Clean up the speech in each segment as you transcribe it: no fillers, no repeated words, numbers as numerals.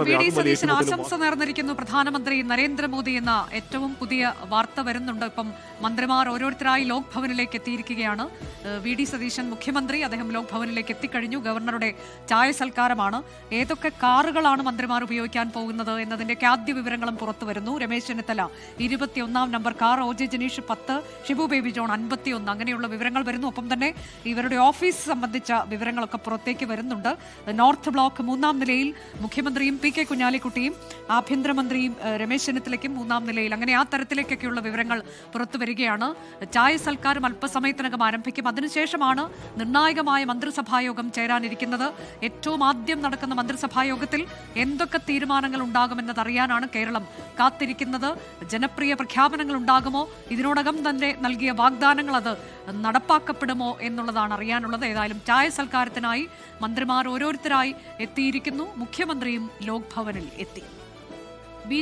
VD. Satheesan ആശംസ നേർന്നിരിക്കുന്നു പ്രധാനമന്ത്രി നരേന്ദ്രമോദി എന്ന ഏറ്റവും പുതിയ വാർത്ത വരുന്നുണ്ട്. ഇപ്പം മന്ത്രിമാർ ഓരോരുത്തരായി ലോക് ഭവനിലേക്ക് എത്തിയിരിക്കുകയാണ്. വി.ഡി. സതീശൻ മുഖ്യമന്ത്രി, അദ്ദേഹം ലോക് ഭവനിലേക്ക് എത്തിക്കഴിഞ്ഞു. ഗവർണറുടെ ചായ സൽക്കാരമാണ്. ഏതൊക്കെ കാറുകളാണ് മന്ത്രിമാർ ഉപയോഗിക്കാൻ പോകുന്നത് എന്നതിന്റെയൊക്കെ ആദ്യ വിവരങ്ങളും പുറത്തു വരുന്നു. Ramesh Chennithala 21 number car, O.J. Janeesh 10, Shibu baby John 51, അങ്ങനെയുള്ള വിവരങ്ങൾ വരുന്നു. ഒപ്പം തന്നെ ഇവരുടെ ഓഫീസ് സംബന്ധിച്ച വിവരങ്ങളൊക്കെ പുറത്തേക്ക് വരുന്നുണ്ട്. നോർത്ത് ബ്ലോക്ക് 3-ാം നിലയിൽ മുഖ്യമന്ത്രിയും P.K. കുഞ്ഞാലിക്കുട്ടിയും ആഭ്യന്തരമന്ത്രിയും രമേശ് ചെന്നിത്തലയ്ക്കും 3-ാം നിലയിൽ, അങ്ങനെ ആ തരത്തിലേക്കൊക്കെയുള്ള വിവരങ്ങൾ പുറത്തു വരികയാണ്. ചായ സൽക്കാരം അല്പസമയത്തിനകം ആരംഭിക്കും. അതിനുശേഷമാണ് നിർണായകമായ മന്ത്രിസഭായോഗം ചേരാനിരിക്കുന്നത്. ഏറ്റവും ആദ്യം നടക്കുന്ന മന്ത്രിസഭായോഗത്തിൽ എന്തൊക്കെ തീരുമാനങ്ങൾ ഉണ്ടാകുമെന്നതറിയാനാണ് കേരളം കാത്തിരിക്കുന്നത്. ജനപ്രിയ പ്രഖ്യാപനങ്ങൾ ഉണ്ടാകുമോ, ഇതിനോടകം തന്നെ നൽകിയ വാഗ്ദാനങ്ങൾ അത് നടപ്പാക്കപ്പെടുമോ എന്നുള്ളതാണ് അറിയാനുള്ളത്. ഏതായാലും ചായ സൽക്കാരത്തിനായി മന്ത്രിമാർ ഓരോരുത്തരായി എത്തിയിരിക്കുന്നു. മുഖ്യമന്ത്രിയും ലോക് ഭവനിൽ എത്തി.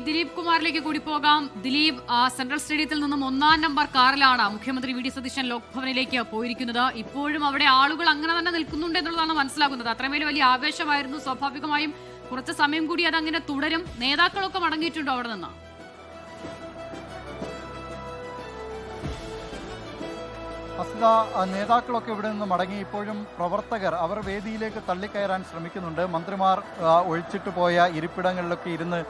ദിലീപ് കുമാറിലേക്ക് കൂടി പോകാം. ദിലീപ്, സെൻട്രൽ സ്റ്റേഡിയത്തിൽ നിന്നും 1-ാം നമ്പർ കാറിലാണ് മുഖ്യമന്ത്രി വി.ഡി. സതീശൻ ലോക് ഭവനിലേക്ക് പോയിരിക്കുന്നത്. ഇപ്പോഴും അവിടെ ആളുകൾ അങ്ങനെ തന്നെ നിൽക്കുന്നുണ്ട് എന്നുള്ളതാണ് മനസ്സിലാകുന്നത്. അത്രമേൽ വലിയ ആവേശമായിരുന്നു. സ്വാഭാവികമായും കുറച്ച് സമയം കൂടി അതങ്ങനെ തുടരും. നേതാക്കളൊക്കെ മടങ്ങിയിട്ടുണ്ടോ അവിടെ നിന്ന്? അസ്ത, നേതാക്കളൊക്കെ ഇവിടെ നിന്ന് മടങ്ങി. ഇപ്പോഴും പ്രവർത്തകർ അവർ വേദിയിലേക്ക് തള്ളിക്കയറാൻ ശ്രമിക്കുന്നുണ്ട്. മന്ത്രിമാർ ഒഴിച്ചിട്ട് പോയ ഇരിപ്പിടങ്ങളിലൊക്കെ ഇരുന്ന്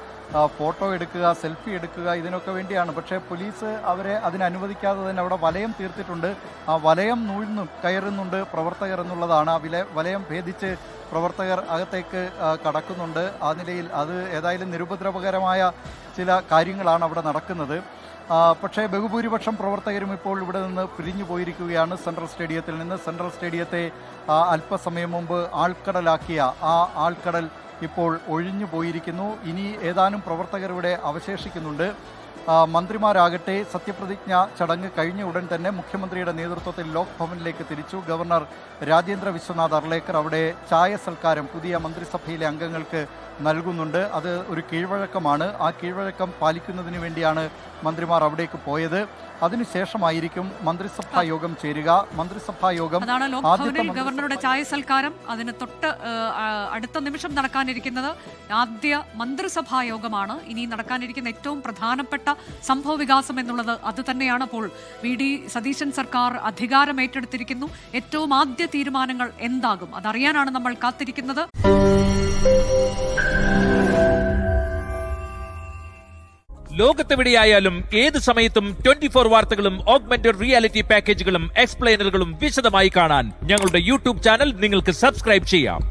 ഫോട്ടോ എടുക്കുക, സെൽഫി എടുക്കുക, ഇതിനൊക്കെ വേണ്ടിയാണ്. പക്ഷേ പോലീസ് അവരെ അതിനനുവദിക്കാതെ തന്നെ അവിടെ വലയം തീർത്തിട്ടുണ്ട്. ആ വലയം നൂഴ്ന്നു കയറുന്നുണ്ട് പ്രവർത്തകർ എന്നുള്ളതാണ്. ആ വലയം ഭേദിച്ച് പ്രവർത്തകർ അകത്തേക്ക് കടക്കുന്നുണ്ട്. ആ നിലയിൽ അത് ഏതായാലും നിരുപദ്രവകരമായ ചില കാര്യങ്ങളാണ് അവിടെ നടക്കുന്നത്. പക്ഷേ ബഹുഭൂരിപക്ഷം പ്രവർത്തകരും ഇപ്പോൾ ഇവിടെ നിന്ന് പിരിഞ്ഞു പോയിരിക്കുകയാണ് സെൻട്രൽ സ്റ്റേഡിയത്തിൽ നിന്ന്. സെൻട്രൽ സ്റ്റേഡിയത്തെ അല്പസമയം മുമ്പ് ആൾക്കടലാക്കിയ ആ ആൾക്കടൽ ഇപ്പോൾ ഒഴിഞ്ഞു പോയിരിക്കുന്നു. ഇനി ഏതാനും പ്രവർത്തകർ ഇവിടെ അവശേഷിക്കുന്നുണ്ട്. മന്ത്രിമാരാകട്ടെ സത്യപ്രതിജ്ഞ ചടങ്ങ് കഴിഞ്ഞ ഉടൻ തന്നെ മുഖ്യമന്ത്രിയുടെ നേതൃത്വത്തിൽ ലോക് ഭവനിലേക്ക് തിരിച്ചു. ഗവർണർ രാജേന്ദ്ര വിശ്വനാഥ് അർലേക്കർ അവിടെ ചായ സൽക്കാരം പുതിയ മന്ത്രിസഭയിലെ അംഗങ്ങൾക്ക് നൽകുന്നുണ്ട്. അത് ഒരു കീഴ്വഴക്കമാണ്. ആ കീഴ്വഴക്കം പാലിക്കുന്നതിന് വേണ്ടിയാണ് മന്ത്രിമാർ അവിടേക്ക് പോയത്. അതിനുശേഷമായിരിക്കും മന്ത്രിസഭാ യോഗം ചേരുക. മന്ത്രിസഭാ യോഗം ഗവർണറുടെ ചായ സൽക്കാരം, അതിന് തൊട്ട് അടുത്ത നിമിഷം നടക്കാനിരിക്കുന്നത് ആദ്യ മന്ത്രിസഭാ യോഗമാണ്. ഇനി നടക്കാനിരിക്കുന്ന ഏറ്റവും പ്രധാനപ്പെട്ട സംഭവ വികാസം എന്നുള്ളത് അത് തന്നെയാണ്. അപ്പോൾ വി.ഡി. സതീശൻ സർക്കാർ അധികാരം ഏറ്റെടുത്തിരിക്കുന്നു. ഏറ്റവും ആദ്യ തീരുമാനങ്ങൾ എന്താകും, അതറിയാനാണ് നമ്മൾ കാത്തിരിക്കുന്നത്. ലോകത്തെവിടെയായാലും ഏത് സമയത്തും 24 വാർത്തകളും ഓഗ്മെന്റഡ് റിയാലിറ്റി പാക്കേജുകളും എക്സ്പ്ലെയിനറുകളും വിശദമായി കാണാൻ ഞങ്ങളുടെ യൂട്യൂബ് ചാനൽ നിങ്ങൾക്ക് സബ്സ്ക്രൈബ് ചെയ്യാം.